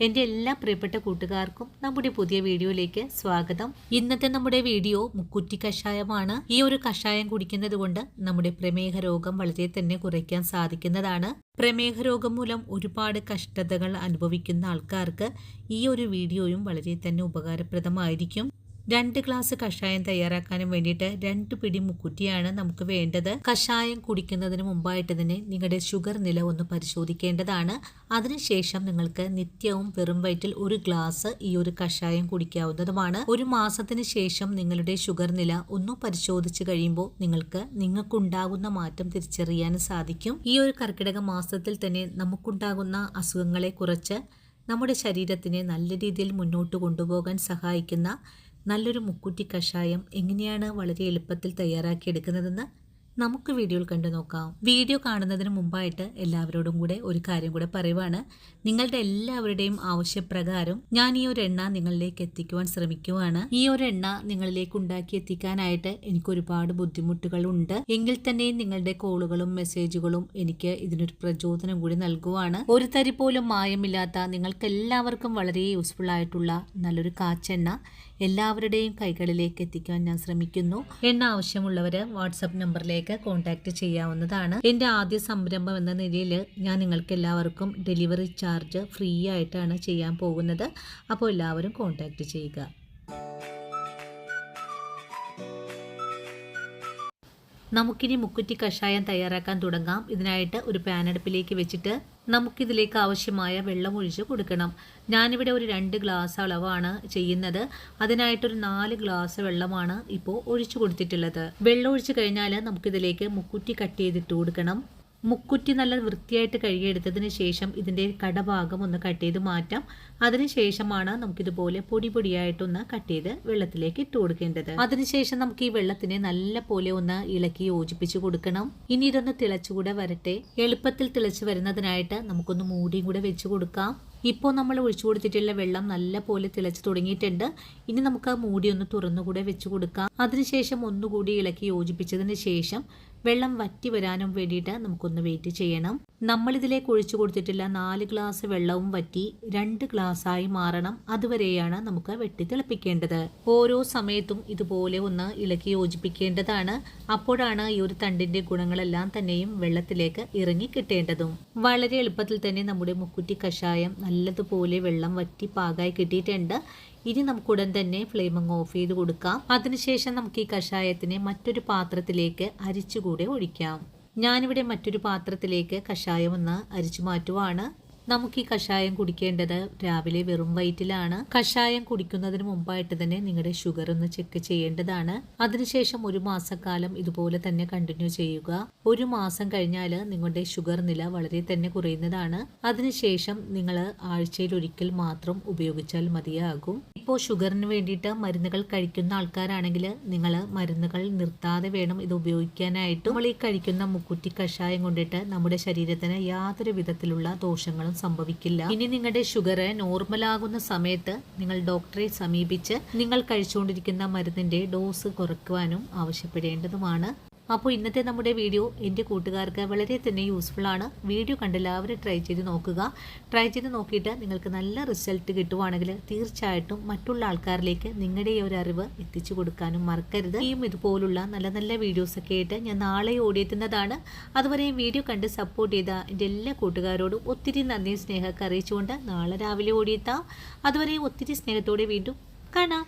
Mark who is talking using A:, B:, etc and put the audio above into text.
A: എൻ്റെ എല്ലാ പ്രിയപ്പെട്ട കൂട്ടുകാർക്കും നമ്മുടെ പുതിയ വീഡിയോയിലേക്ക് സ്വാഗതം. ഇന്നത്തെ നമ്മുടെ വീഡിയോ മുക്കുറ്റി കഷായമാണ്. ഈ ഒരു കഷായം കുടിക്കുന്നത് കൊണ്ട് നമ്മുടെ പ്രമേഹ രോഗം വളരെ തന്നെ കുറയ്ക്കാൻ സാധിക്കുന്നതാണ്. പ്രമേഹ രോഗം മൂലം ഒരുപാട് കഷ്ടതകൾ അനുഭവിക്കുന്ന ആൾക്കാർക്ക് ഈ ഒരു വീഡിയോയും വളരെ തന്നെ ഉപകാരപ്രദമായിരിക്കും. 2 ഗ്ലാസ് കഷായം തയ്യാറാക്കാനും വേണ്ടിയിട്ട് 2 പിടി മുക്കുറ്റിയാണ് നമുക്ക് വേണ്ടത്. കഷായം കുടിക്കുന്നതിന് മുമ്പായിട്ട് തന്നെ നിങ്ങളുടെ ഷുഗർ നില ഒന്ന് പരിശോധിക്കേണ്ടതാണ്. അതിനുശേഷം നിങ്ങൾക്ക് നിത്യവും വെറും വയറ്റിൽ 1 ഗ്ലാസ് ഈ ഒരു കഷായം കുടിക്കാവുന്നതുമാണ്. 1 മാസത്തിന് ശേഷം നിങ്ങളുടെ ഷുഗർ നില ഒന്ന് പരിശോധിച്ച് കഴിയുമ്പോൾ നിങ്ങൾക്കുണ്ടാകുന്ന മാറ്റം തിരിച്ചറിയാൻ സാധിക്കും. ഈ ഒരു കർക്കിടക മാസത്തിൽ തന്നെ നമുക്കുണ്ടാകുന്ന അസുഖങ്ങളെ കുറച്ച് നമ്മുടെ ശരീരത്തിനെ നല്ല രീതിയിൽ മുന്നോട്ട് കൊണ്ടുപോകാൻ സഹായിക്കുന്ന നല്ലൊരു മുക്കുറ്റി കഷായം എങ്ങനെയാണ് വളരെ എളുപ്പത്തിൽ തയ്യാറാക്കിയെടുക്കുന്നതെന്ന് നമുക്ക് വീഡിയോയിൽ കണ്ടു നോക്കാം. വീഡിയോ കാണുന്നതിന് മുമ്പായിട്ട് എല്ലാവരോടും കൂടെ ഒരു കാര്യം കൂടെ പറയുവാണ്. നിങ്ങളുടെ എല്ലാവരുടെയും ആവശ്യപ്രകാരം ഞാൻ ഈ ഒരു എണ്ണ നിങ്ങളിലേക്ക് എത്തിക്കുവാൻ ശ്രമിക്കുവാണ്. ഈ ഒരു എണ്ണ നിങ്ങളിലേക്ക് ഉണ്ടാക്കി എത്തിക്കാനായിട്ട് എനിക്ക് ഒരുപാട് ബുദ്ധിമുട്ടുകളുണ്ട്. എങ്കിൽ തന്നെ നിങ്ങളുടെ കോളുകളും മെസ്സേജുകളും എനിക്ക് ഇതിനൊരു പ്രചോദനം കൂടി നൽകുവാണ്. ഒരു തരി പോലും മായമില്ലാത്ത നിങ്ങൾക്ക് എല്ലാവർക്കും വളരെ യൂസ്ഫുൾ ആയിട്ടുള്ള നല്ലൊരു കാച്ചെണ്ണ എല്ലാവരുടെയും കൈകളിലേക്ക് എത്തിക്കാൻ ഞാൻ ശ്രമിക്കുന്നു. എണ്ണ ആവശ്യമുള്ളവര് വാട്സപ്പ് നമ്പറിലേക്ക് കോൺടാക്ട് ചെയ്യാവുന്നതാണ്. എൻ്റെ ആദ്യ സംരംഭം എന്ന നിലയിൽ ഞാൻ നിങ്ങൾക്ക് എല്ലാവർക്കും ഡെലിവറി ചാർജ് ഫ്രീ ആയിട്ടാണ് ചെയ്യാൻ പോകുന്നത്. അപ്പോൾ എല്ലാവരും കോൺടാക്ട് ചെയ്യുക. നമുക്കിനി മുക്കുറ്റി കഷായം തയ്യാറാക്കാൻ തുടങ്ങാം. ഇതിനായിട്ട് ഒരു പാൻ അടുപ്പിലേക്ക് വെച്ചിട്ട് നമുക്കിതിലേക്ക് ആവശ്യമായ വെള്ളം ഒഴിച്ച് കൊടുക്കണം. ഞാനിവിടെ ഒരു 2 ഗ്ലാസ് അളവാണ് ചെയ്യുന്നത്. അതിനായിട്ടൊരു 4 ഗ്ലാസ് വെള്ളമാണ് ഇപ്പോൾ ഒഴിച്ചു കൊടുത്തിട്ടുള്ളത്. വെള്ളം ഒഴിച്ച് കഴിഞ്ഞാൽ നമുക്കിതിലേക്ക് മുക്കുറ്റി കട്ട് ചെയ്തിട്ട് കൊടുക്കണം. മുക്കുറ്റി നല്ല വൃത്തിയായിട്ട് കഴുകിയെടുത്തതിന് ശേഷം ഇതിൻ്റെ കടഭാഗം ഒന്ന് കട്ട് ചെയ്ത് മാറ്റാം. അതിനുശേഷമാണ് നമുക്കിതുപോലെ പൊടിയായിട്ടൊന്ന് കട്ട് ചെയ്ത് വെള്ളത്തിലേക്ക് ഇട്ട് കൊടുക്കേണ്ടത്. അതിനുശേഷം നമുക്ക് ഈ വെള്ളത്തിനെ നല്ല പോലെ ഒന്ന് ഇളക്കി യോജിപ്പിച്ച് കൊടുക്കണം. ഇനി ഇതൊന്ന് തിളച്ചുകൂടെ വരട്ടെ. എളുപ്പത്തിൽ തിളച്ച് വരുന്നതിനായിട്ട് നമുക്കൊന്ന് മൂടിയും കൂടെ വെച്ച് കൊടുക്കാം. ഇപ്പോൾ നമ്മൾ ഒഴിച്ചു കൊടുത്തിട്ടുള്ള വെള്ളം നല്ല പോലെ തിളച്ച് തുടങ്ങിയിട്ടുണ്ട്. ഇനി നമുക്ക് ആ മൂടി ഒന്ന് തുറന്നുകൂടെ വെച്ച് കൊടുക്കാം. അതിനുശേഷം ഒന്നുകൂടി ഇളക്കി യോജിപ്പിച്ചതിന് ശേഷം വെള്ളം വറ്റി വരാനും വേണ്ടിയിട്ട് നമുക്കൊന്ന് വെയിറ്റ് ചെയ്യണം. നമ്മളിതിലേക്ക് ഒഴിച്ചു കൊടുത്തിട്ടുള്ള 4 ഗ്ലാസ് വെള്ളവും വറ്റി 2 ഗ്ലാസ്സായി മാറണം. അതുവരെയാണ് നമുക്ക് വെട്ടി തിളപ്പിക്കേണ്ടത്. ഓരോ സമയത്തും ഇതുപോലെ ഒന്ന് ഇളക്കി യോജിപ്പിക്കേണ്ടതാണ്. അപ്പോഴാണ് ഈ ഒരു തണ്ടിന്റെ ഗുണങ്ങളെല്ലാം തന്നെയും വെള്ളത്തിലേക്ക് ഇറങ്ങി കിട്ടേണ്ടതും. വളരെ എളുപ്പത്തിൽ തന്നെ നമ്മുടെ മുക്കുറ്റി കഷായം നല്ലതുപോലെ വെള്ളം വറ്റി പാകമായി കിട്ടിയിട്ടുണ്ട്. ഇനി നമുക്കുടൻ തന്നെ ഫ്ലെയിം ഓഫ് ചെയ്ത് കൊടുക്കാം. അതിനുശേഷം നമുക്ക് ഈ കഷായത്തിനെ മറ്റൊരു പാത്രത്തിലേക്ക് അരിച്ചുകൂടെ ഒഴിക്കാം. ഞാനിവിടെ മറ്റൊരു പാത്രത്തിലേക്ക് കഷായം ഒന്ന് അരിച്ചു മാറ്റുവാണ്. നമുക്ക് ഈ കഷായം കുടിക്കേണ്ടത് രാവിലെ വെറും വയറ്റിലാണ്. കഷായം കുടിക്കുന്നതിന് മുമ്പായിട്ട് തന്നെ നിങ്ങളുടെ ഷുഗർ ഒന്ന് ചെക്ക് ചെയ്യേണ്ടതാണ്. അതിനുശേഷം 1 മാസക്കാലം ഇതുപോലെ തന്നെ കണ്ടിന്യൂ ചെയ്യുക. 1 മാസം കഴിഞ്ഞാൽ നിങ്ങളുടെ ഷുഗർ നില വളരെ തന്നെ കുറയുന്നതാണ്. അതിനുശേഷം നിങ്ങൾ ആഴ്ചയിൽ ഒരിക്കൽ മാത്രം ഉപയോഗിച്ചാൽ മതിയാകും. ഇപ്പോൾ ഷുഗറിന് വേണ്ടിയിട്ട് മരുന്നുകൾ കഴിക്കുന്ന ആൾക്കാരാണെങ്കിൽ നിങ്ങൾ മരുന്നുകൾ നിർത്താതെ വേണം ഇത് ഉപയോഗിക്കാനായിട്ട്. നമ്മൾ ഈ കഴിക്കുന്ന മുക്കുറ്റി കഷായം കൊണ്ടിട്ട് നമ്മുടെ ശരീരത്തിന് യാതൊരു വിധത്തിലുള്ള ദോഷങ്ങളും സംഭവിക്കില്ല. ഇനി നിങ്ങളുടെ ഷുഗർ നോർമലാകുന്ന സമയത്ത് നിങ്ങൾ ഡോക്ടറെ സമീപിച്ച് നിങ്ങൾ കഴിച്ചുകൊണ്ടിരിക്കുന്ന മരുന്നിന്റെ ഡോസ് കുറയ്ക്കുവാനും ആവശ്യപ്പെടേണ്ടതുമാണ്. അപ്പോൾ ഇന്നത്തെ നമ്മുടെ വീഡിയോ എൻ്റെ കൂട്ടുകാർക്ക് വളരെ തന്നെ യൂസ്ഫുൾ ആണ്. വീഡിയോ കണ്ട് എല്ലാവരും ട്രൈ ചെയ്ത് നോക്കുക. ട്രൈ ചെയ്ത് നോക്കിയിട്ട് നിങ്ങൾക്ക് നല്ല റിസൾട്ട് കിട്ടുവാണെങ്കിൽ തീർച്ചയായിട്ടും മറ്റുള്ള ആൾക്കാരിലേക്ക് നിങ്ങളുടെ ഈ ഒരു അറിവ് എത്തിച്ചു കൊടുക്കാനും മറക്കരുത്. ഇതുപോലുള്ള നല്ല നല്ല വീഡിയോസൊക്കെ ആയിട്ട് ഞാൻ നാളെ ഓടിയെത്തുന്നതാണ്. അതുവരെ വീഡിയോ കണ്ട് സപ്പോർട്ട് ചെയ്ത എൻ്റെ എല്ലാ കൂട്ടുകാരോടും ഒത്തിരി നന്ദി സ്നേഹമൊക്കെ അറിയിച്ചുകൊണ്ട് നാളെ രാവിലെ ഓടിയെത്താം. അതുവരെ ഒത്തിരി സ്നേഹത്തോടെ വീണ്ടും കാണാം.